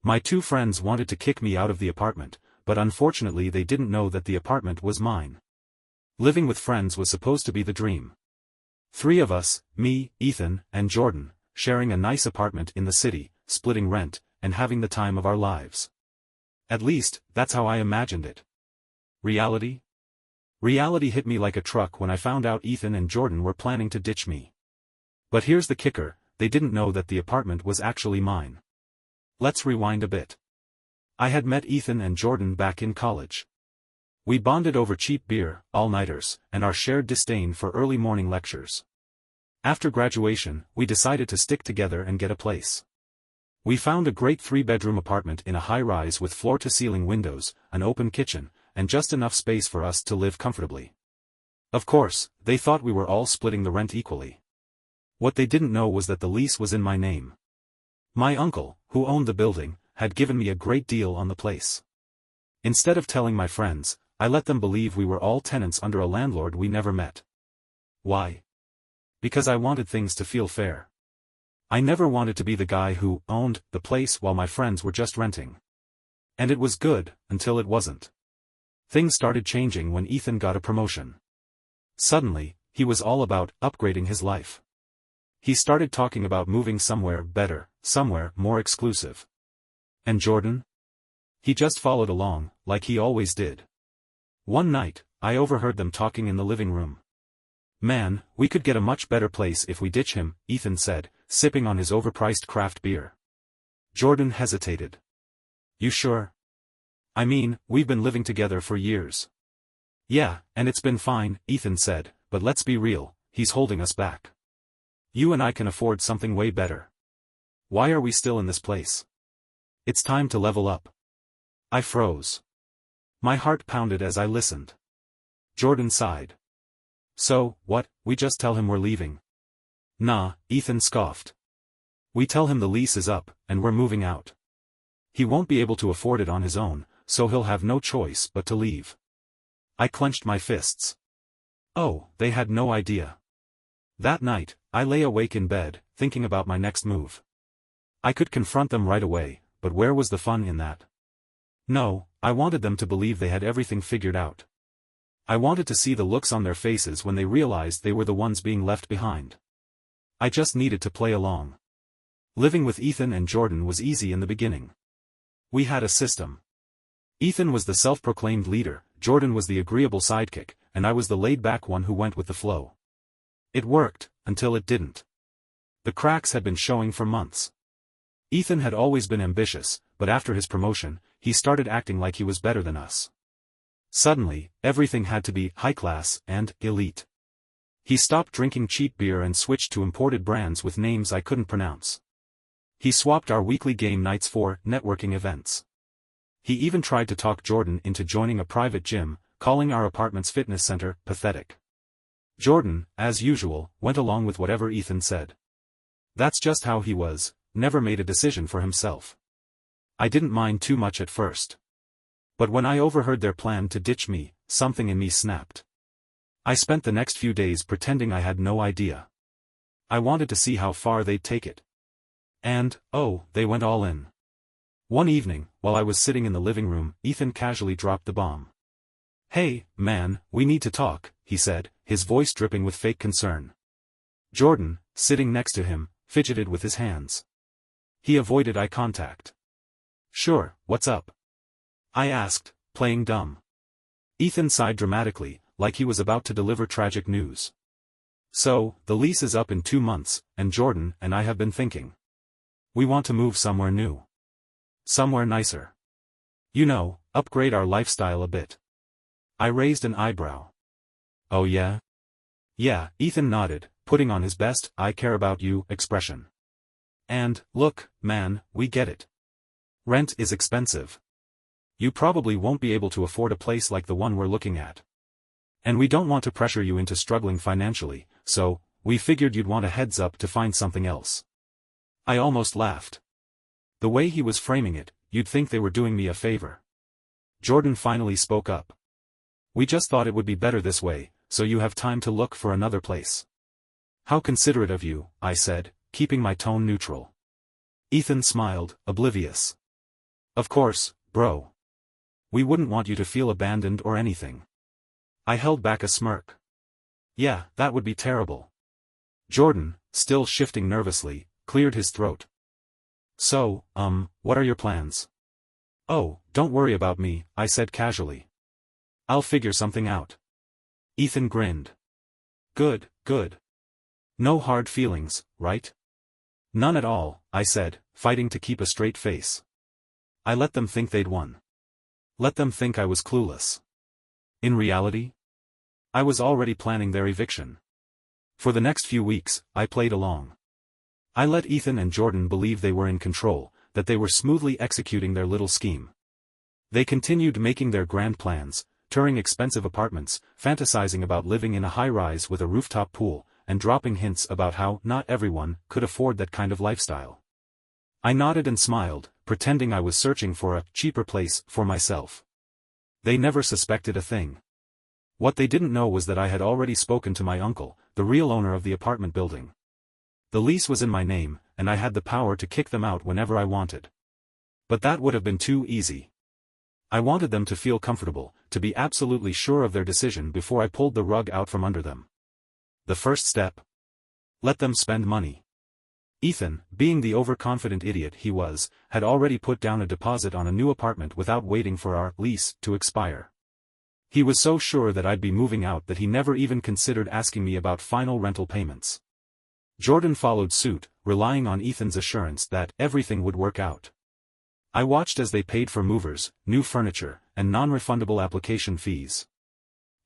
My two friends wanted to kick me out of the apartment, but unfortunately they didn't know that the apartment was mine. Living with friends was supposed to be the dream. 3 of us, me, Ethan, and Jordan, sharing a nice apartment in the city, splitting rent, and having the time of our lives. At least, that's how I imagined it. Reality? Reality hit me like a truck when I found out Ethan and Jordan were planning to ditch me. But here's the kicker, they didn't know that the apartment was actually mine. Let's rewind a bit. I had met Ethan and Jordan back in college. We bonded over cheap beer, all-nighters, and our shared disdain for early morning lectures. After graduation, we decided to stick together and get a place. We found a great 3-bedroom apartment in a high-rise with floor-to-ceiling windows, an open kitchen, and just enough space for us to live comfortably. Of course, they thought we were all splitting the rent equally. What they didn't know was that the lease was in my name. My uncle, who owned the building, had given me a great deal on the place. Instead of telling my friends, I let them believe we were all tenants under a landlord we never met. Why? Because I wanted things to feel fair. I never wanted to be the guy who owned the place while my friends were just renting. And it was good, until it wasn't. Things started changing when Ethan got a promotion. Suddenly, he was all about upgrading his life. He started talking about moving somewhere better, somewhere more exclusive. And Jordan? He just followed along, like he always did. One night, I overheard them talking in the living room. Man, we could get a much better place if we ditch him, Ethan said, sipping on his overpriced craft beer. Jordan hesitated. You sure? I mean, we've been living together for years. Yeah, and it's been fine, Ethan said, but let's be real, he's holding us back. You and I can afford something way better. Why are we still in this place? It's time to level up. I froze. My heart pounded as I listened. Jordan sighed. So, what, we just tell him we're leaving? Nah, Ethan scoffed. We tell him the lease is up, and we're moving out. He won't be able to afford it on his own, so he'll have no choice but to leave. I clenched my fists. Oh, they had no idea. That night, I lay awake in bed, thinking about my next move. I could confront them right away, but where was the fun in that? No, I wanted them to believe they had everything figured out. I wanted to see the looks on their faces when they realized they were the ones being left behind. I just needed to play along. Living with Ethan and Jordan was easy in the beginning. We had a system. Ethan was the self-proclaimed leader, Jordan was the agreeable sidekick, and I was the laid-back one who went with the flow. It worked, until it didn't. The cracks had been showing for months. Ethan had always been ambitious, but after his promotion, he started acting like he was better than us. Suddenly, everything had to be high-class and elite. He stopped drinking cheap beer and switched to imported brands with names I couldn't pronounce. He swapped our weekly game nights for networking events. He even tried to talk Jordan into joining a private gym, calling our apartment's fitness center pathetic. Jordan, as usual, went along with whatever Ethan said. That's just how he was, never made a decision for himself. I didn't mind too much at first. But when I overheard their plan to ditch me, something in me snapped. I spent the next few days pretending I had no idea. I wanted to see how far they'd take it. And, oh, they went all in. One evening, while I was sitting in the living room, Ethan casually dropped the bomb. Hey, man, we need to talk, he said, his voice dripping with fake concern. Jordan, sitting next to him, fidgeted with his hands. He avoided eye contact. Sure, what's up? I asked, playing dumb. Ethan sighed dramatically, like he was about to deliver tragic news. So, the lease is up in 2 months, and Jordan and I have been thinking. We want to move somewhere new. Somewhere nicer. You know, upgrade our lifestyle a bit. I raised an eyebrow. Oh yeah? Yeah, Ethan nodded, putting on his best "I care about you" expression. And, look, man, we get it. Rent is expensive. You probably won't be able to afford a place like the one we're looking at. And we don't want to pressure you into struggling financially, so, we figured you'd want a heads up to find something else. I almost laughed. The way he was framing it, you'd think they were doing me a favor. Jordan finally spoke up. We just thought it would be better this way, so you have time to look for another place. How considerate of you, I said, keeping my tone neutral. Ethan smiled, oblivious. Of course, bro. We wouldn't want you to feel abandoned or anything. I held back a smirk. Yeah, that would be terrible. Jordan, still shifting nervously, cleared his throat. So, what are your plans? Oh, don't worry about me, I said casually. I'll figure something out. Ethan grinned. Good, good. No hard feelings, right? None at all, I said, fighting to keep a straight face. I let them think they'd won. Let them think I was clueless. In reality, I was already planning their eviction. For the next few weeks, I played along. I let Ethan and Jordan believe they were in control, that they were smoothly executing their little scheme. They continued making their grand plans, touring expensive apartments, fantasizing about living in a high-rise with a rooftop pool, and dropping hints about how not everyone could afford that kind of lifestyle. I nodded and smiled, pretending I was searching for a cheaper place for myself. They never suspected a thing. What they didn't know was that I had already spoken to my uncle, the real owner of the apartment building. The lease was in my name, and I had the power to kick them out whenever I wanted. But that would have been too easy. I wanted them to feel comfortable, to be absolutely sure of their decision before I pulled the rug out from under them. The first step? Let them spend money. Ethan, being the overconfident idiot he was, had already put down a deposit on a new apartment without waiting for our lease to expire. He was so sure that I'd be moving out that he never even considered asking me about final rental payments. Jordan followed suit, relying on Ethan's assurance that everything would work out. I watched as they paid for movers, new furniture, and non-refundable application fees.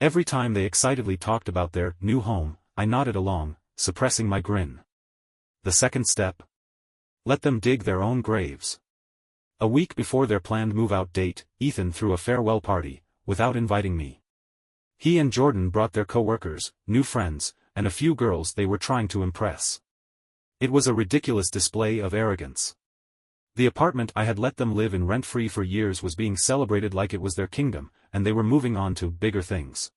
Every time they excitedly talked about their new home, I nodded along, suppressing my grin. The second step? Let them dig their own graves. A week before their planned move-out date, Ethan threw a farewell party, without inviting me. He and Jordan brought their co-workers, new friends, and a few girls they were trying to impress. It was a ridiculous display of arrogance. The apartment I had let them live in rent-free for years was being celebrated like it was their kingdom, and they were moving on to bigger things.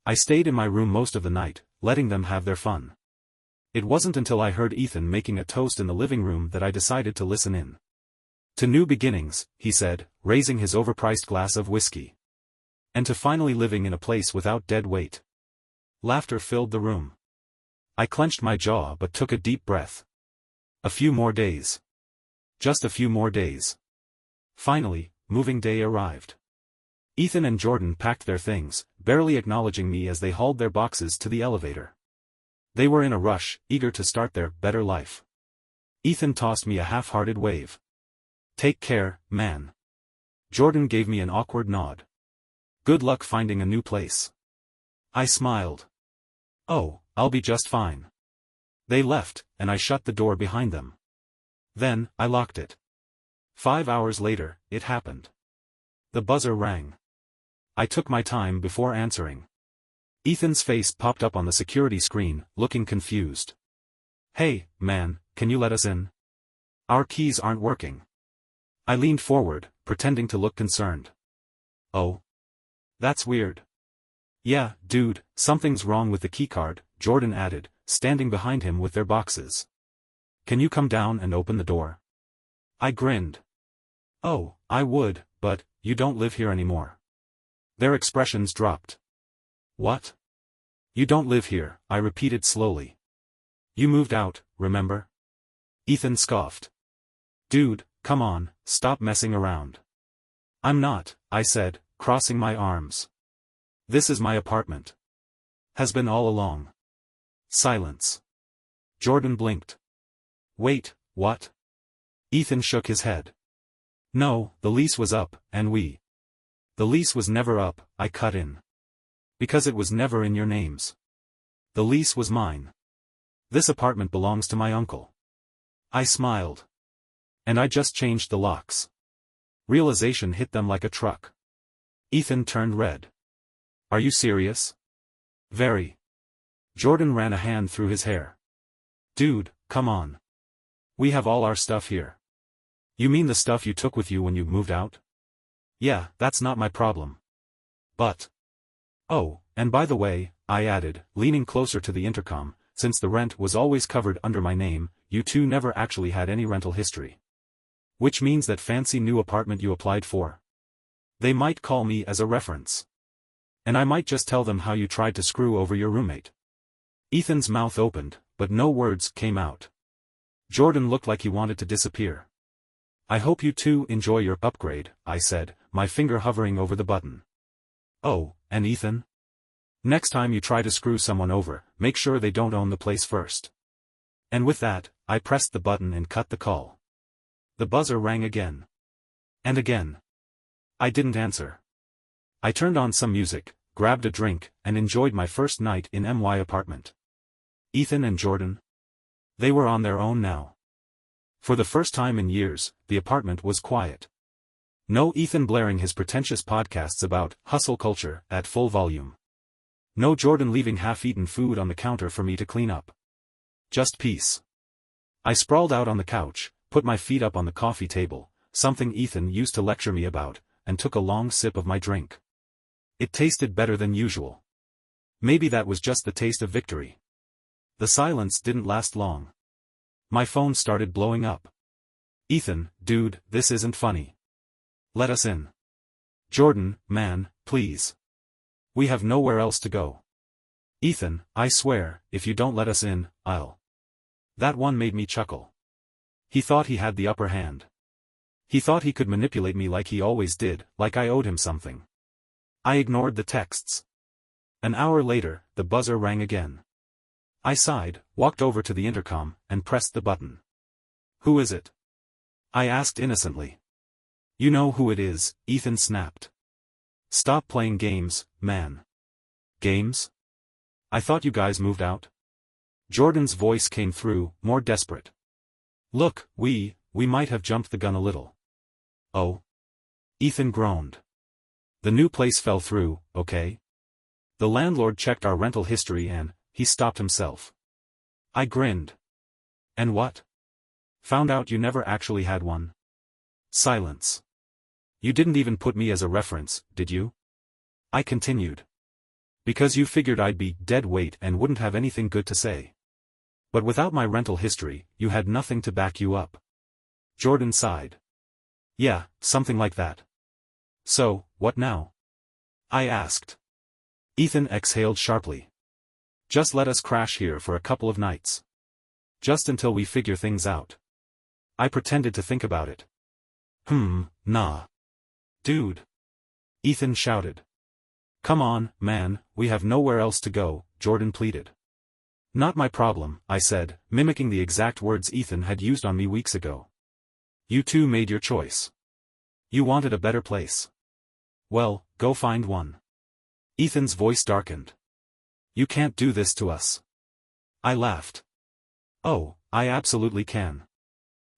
I stayed in my room most of the night, letting them have their fun. It wasn't until I heard Ethan making a toast in the living room that I decided to listen in. To new beginnings, he said, raising his overpriced glass of whiskey. And to finally living in a place without dead weight. Laughter filled the room. I clenched my jaw but took a deep breath. A few more days. Just a few more days. Finally, moving day arrived. Ethan and Jordan packed their things, barely acknowledging me as they hauled their boxes to the elevator. They were in a rush, eager to start their better life. Ethan tossed me a half-hearted wave. Take care, man. Jordan gave me an awkward nod. Good luck finding a new place. I smiled. Oh, I'll be just fine. They left, and I shut the door behind them. Then, I locked it. 5 hours later, it happened. The buzzer rang. I took my time before answering. Ethan's face popped up on the security screen, looking confused. Hey, man, can you let us in? Our keys aren't working. I leaned forward, pretending to look concerned. Oh. That's weird. Yeah, dude, something's wrong with the keycard, Jordan added, standing behind him with their boxes. Can you come down and open the door? I grinned. Oh, I would, but, you don't live here anymore. Their expressions dropped. What? You don't live here, I repeated slowly. You moved out, remember? Ethan scoffed. Dude, come on, stop messing around. I'm not, I said, crossing my arms. This is my apartment. Has been all along. Silence. Jordan blinked. Wait, what? Ethan shook his head. No, the lease was up, and we. The lease was never up, I cut in. Because it was never in your names. The lease was mine. This apartment belongs to my uncle. I smiled. And I just changed the locks. Realization hit them like a truck. Ethan turned red. Are you serious? Very. Jordan ran a hand through his hair. Dude, come on. We have all our stuff here. You mean the stuff you took with you when you moved out? Yeah, that's not my problem. But. Oh, and by the way, I added, leaning closer to the intercom, since the rent was always covered under my name, you two never actually had any rental history. Which means that fancy new apartment you applied for? They might call me as a reference. And I might just tell them how you tried to screw over your roommate. Ethan's mouth opened, but no words came out. Jordan looked like he wanted to disappear. I hope you two enjoy your upgrade, I said, my finger hovering over the button. Oh, and Ethan? Next time you try to screw someone over, make sure they don't own the place first. And with that, I pressed the button and cut the call. The buzzer rang again. And again. I didn't answer. I turned on some music, grabbed a drink, and enjoyed my first night in my apartment. Ethan and Jordan? They were on their own now. For the first time in years, the apartment was quiet. No Ethan blaring his pretentious podcasts about hustle culture at full volume. No Jordan leaving half-eaten food on the counter for me to clean up. Just peace. I sprawled out on the couch, put my feet up on the coffee table, something Ethan used to lecture me about, and took a long sip of my drink. It tasted better than usual. Maybe that was just the taste of victory. The silence didn't last long. My phone started blowing up. Ethan, dude, this isn't funny. Let us in. Jordan, man, please. We have nowhere else to go. Ethan, I swear, if you don't let us in, I'll. That one made me chuckle. He thought he had the upper hand. He thought he could manipulate me like he always did, like I owed him something. I ignored the texts. An hour later, the buzzer rang again. I sighed, walked over to the intercom, and pressed the button. Who is it? I asked innocently. You know who it is, Ethan snapped. Stop playing games, man. Games? I thought you guys moved out? Jordan's voice came through, more desperate. Look, we might have jumped the gun a little. Oh? Ethan groaned. The new place fell through, okay? The landlord checked our rental history and, he stopped himself. I grinned. And what? Found out you never actually had one. Silence. You didn't even put me as a reference, did you? I continued. Because you figured I'd be dead weight and wouldn't have anything good to say. But without my rental history, you had nothing to back you up. Jordan sighed. Yeah, something like that. So, what now? I asked. Ethan exhaled sharply. Just let us crash here for a couple of nights. Just until we figure things out. I pretended to think about it. Nah. Dude. Ethan shouted. Come on, man, we have nowhere else to go, Jordan pleaded. Not my problem, I said, mimicking the exact words Ethan had used on me weeks ago. You two made your choice. You wanted a better place. Well, go find one. Ethan's voice darkened. You can't do this to us. I laughed. Oh, I absolutely can.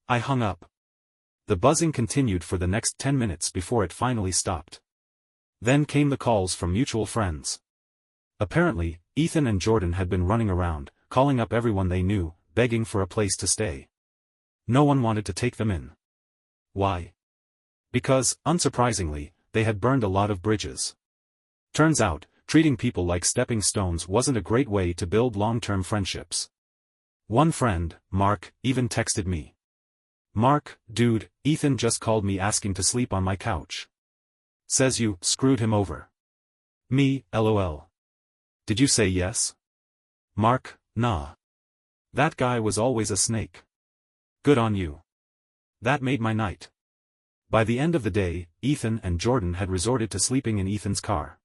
I hung up. The buzzing continued for the next 10 minutes before it finally stopped. Then came the calls from mutual friends. Apparently, Ethan and Jordan had been running around, calling up everyone they knew, begging for a place to stay. No one wanted to take them in. Why? Because, unsurprisingly, they had burned a lot of bridges. Turns out, treating people like stepping stones wasn't a great way to build long-term friendships. One friend, Mark, even texted me. Mark, dude, Ethan just called me asking to sleep on my couch. Says you screwed him over. Me, LOL. Did you say yes? Mark, nah. That guy was always a snake. Good on you. That made my night. By the end of the day, Ethan and Jordan had resorted to sleeping in Ethan's car.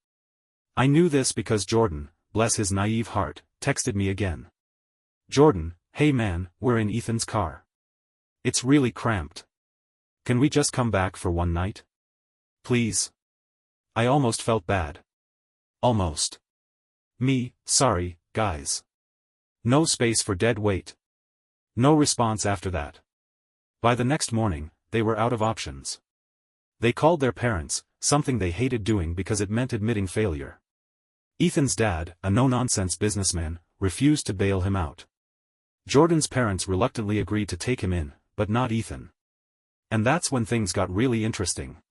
I knew this because Jordan, bless his naive heart, texted me again. Jordan, hey man, we're in Ethan's car. It's really cramped. Can we just come back for one night? Please. I almost felt bad. Almost. Me, sorry, guys. No space for dead weight. No response after that. By the next morning, they were out of options. They called their parents, something they hated doing because it meant admitting failure. Ethan's dad, a no-nonsense businessman, refused to bail him out. Jordan's parents reluctantly agreed to take him in, but not Ethan. And that's when things got really interesting.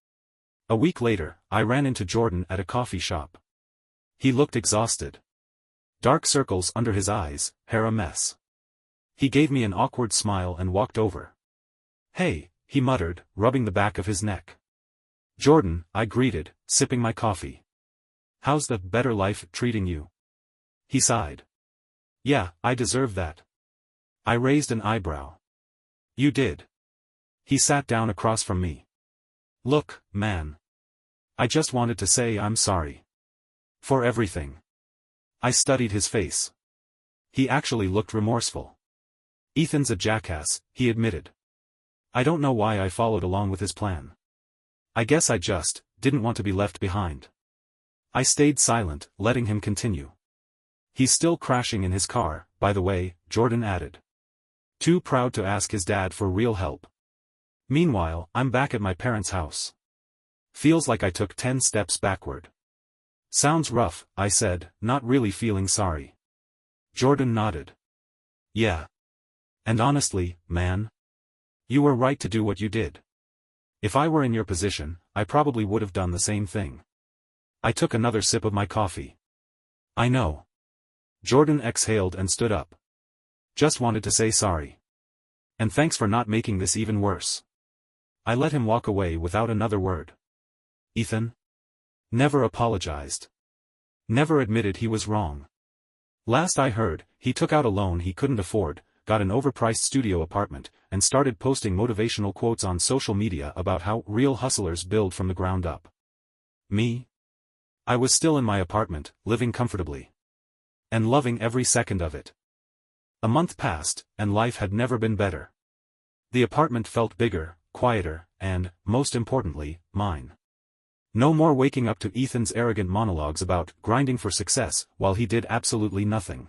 A week later, I ran into Jordan at a coffee shop. He looked exhausted. Dark circles under his eyes, hair a mess. He gave me an awkward smile and walked over. Hey, he muttered, rubbing the back of his neck. Jordan, I greeted, sipping my coffee. How's the better life treating you? He sighed. Yeah, I deserve that. I raised an eyebrow. You did. He sat down across from me. Look, man. I just wanted to say I'm sorry. For everything. I studied his face. He actually looked remorseful. Ethan's a jackass, he admitted. I don't know why I followed along with his plan. I guess I just didn't want to be left behind. I stayed silent, letting him continue. He's still crashing in his car, by the way, Jordan added. Too proud to ask his dad for real help. Meanwhile, I'm back at my parents' house. Feels like I took 10 steps backward. Sounds rough, I said, not really feeling sorry. Jordan nodded. Yeah. And honestly, man. You were right to do what you did. If I were in your position, I probably would have done the same thing. I took another sip of my coffee. I know. Jordan exhaled and stood up. Just wanted to say sorry. And thanks for not making this even worse. I let him walk away without another word. Ethan? Never apologized. Never admitted he was wrong. Last I heard, he took out a loan he couldn't afford, got an overpriced studio apartment, and started posting motivational quotes on social media about how real hustlers build from the ground up. Me? I was still in my apartment, living comfortably. And loving every second of it. A month passed, and life had never been better. The apartment felt bigger, quieter, and, most importantly, mine. No more waking up to Ethan's arrogant monologues about grinding for success while he did absolutely nothing.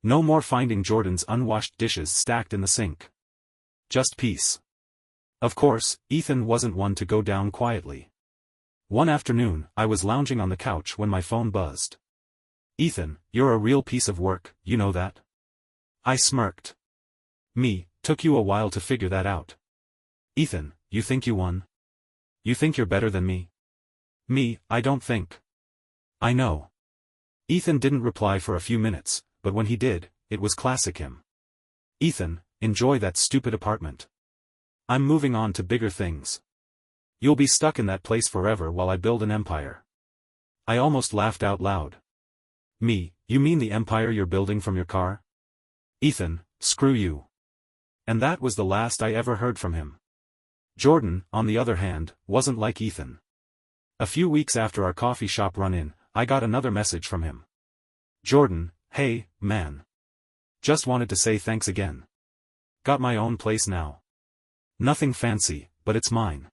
No more finding Jordan's unwashed dishes stacked in the sink. Just peace. Of course, Ethan wasn't one to go down quietly. One afternoon, I was lounging on the couch when my phone buzzed. Ethan, you're a real piece of work, you know that? I smirked. Me, took you a while to figure that out. Ethan, you think you won? You think you're better than me? Me, I don't think. I know. Ethan didn't reply for a few minutes, but when he did, it was classic him. Ethan, enjoy that stupid apartment. I'm moving on to bigger things. You'll be stuck in that place forever while I build an empire. I almost laughed out loud. Me, you mean the empire you're building from your car? Ethan, screw you. And that was the last I ever heard from him. Jordan, on the other hand, wasn't like Ethan. A few weeks after our coffee shop run-in, I got another message from him. Jordan, hey, man. Just wanted to say thanks again. Got my own place now. Nothing fancy, but it's mine.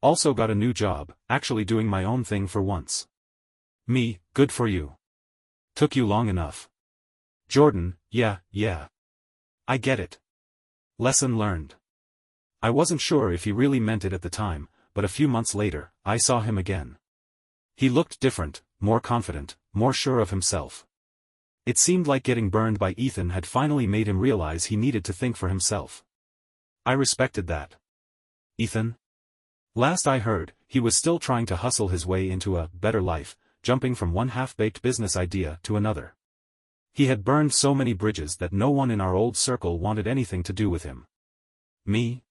Also got a new job, actually doing my own thing for once. Me, good for you. Took you long enough. Jordan, yeah. I get it. Lesson learned. I wasn't sure if he really meant it at the time, but a few months later, I saw him again. He looked different, more confident, more sure of himself. It seemed like getting burned by Ethan had finally made him realize he needed to think for himself. I respected that. Ethan? Last I heard, he was still trying to hustle his way into a better life, jumping from one half-baked business idea to another. He had burned so many bridges that no one in our old circle wanted anything to do with him. Me?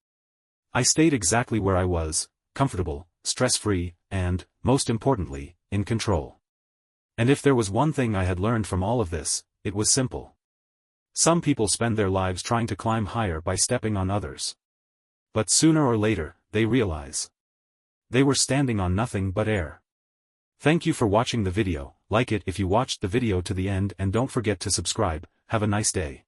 I stayed exactly where I was, comfortable, stress-free, and, most importantly, in control. And if there was one thing I had learned from all of this, it was simple. Some people spend their lives trying to climb higher by stepping on others. But sooner or later, they realize they were standing on nothing but air. Thank you for watching the video, like it if you watched the video to the end and don't forget to subscribe. Have a nice day.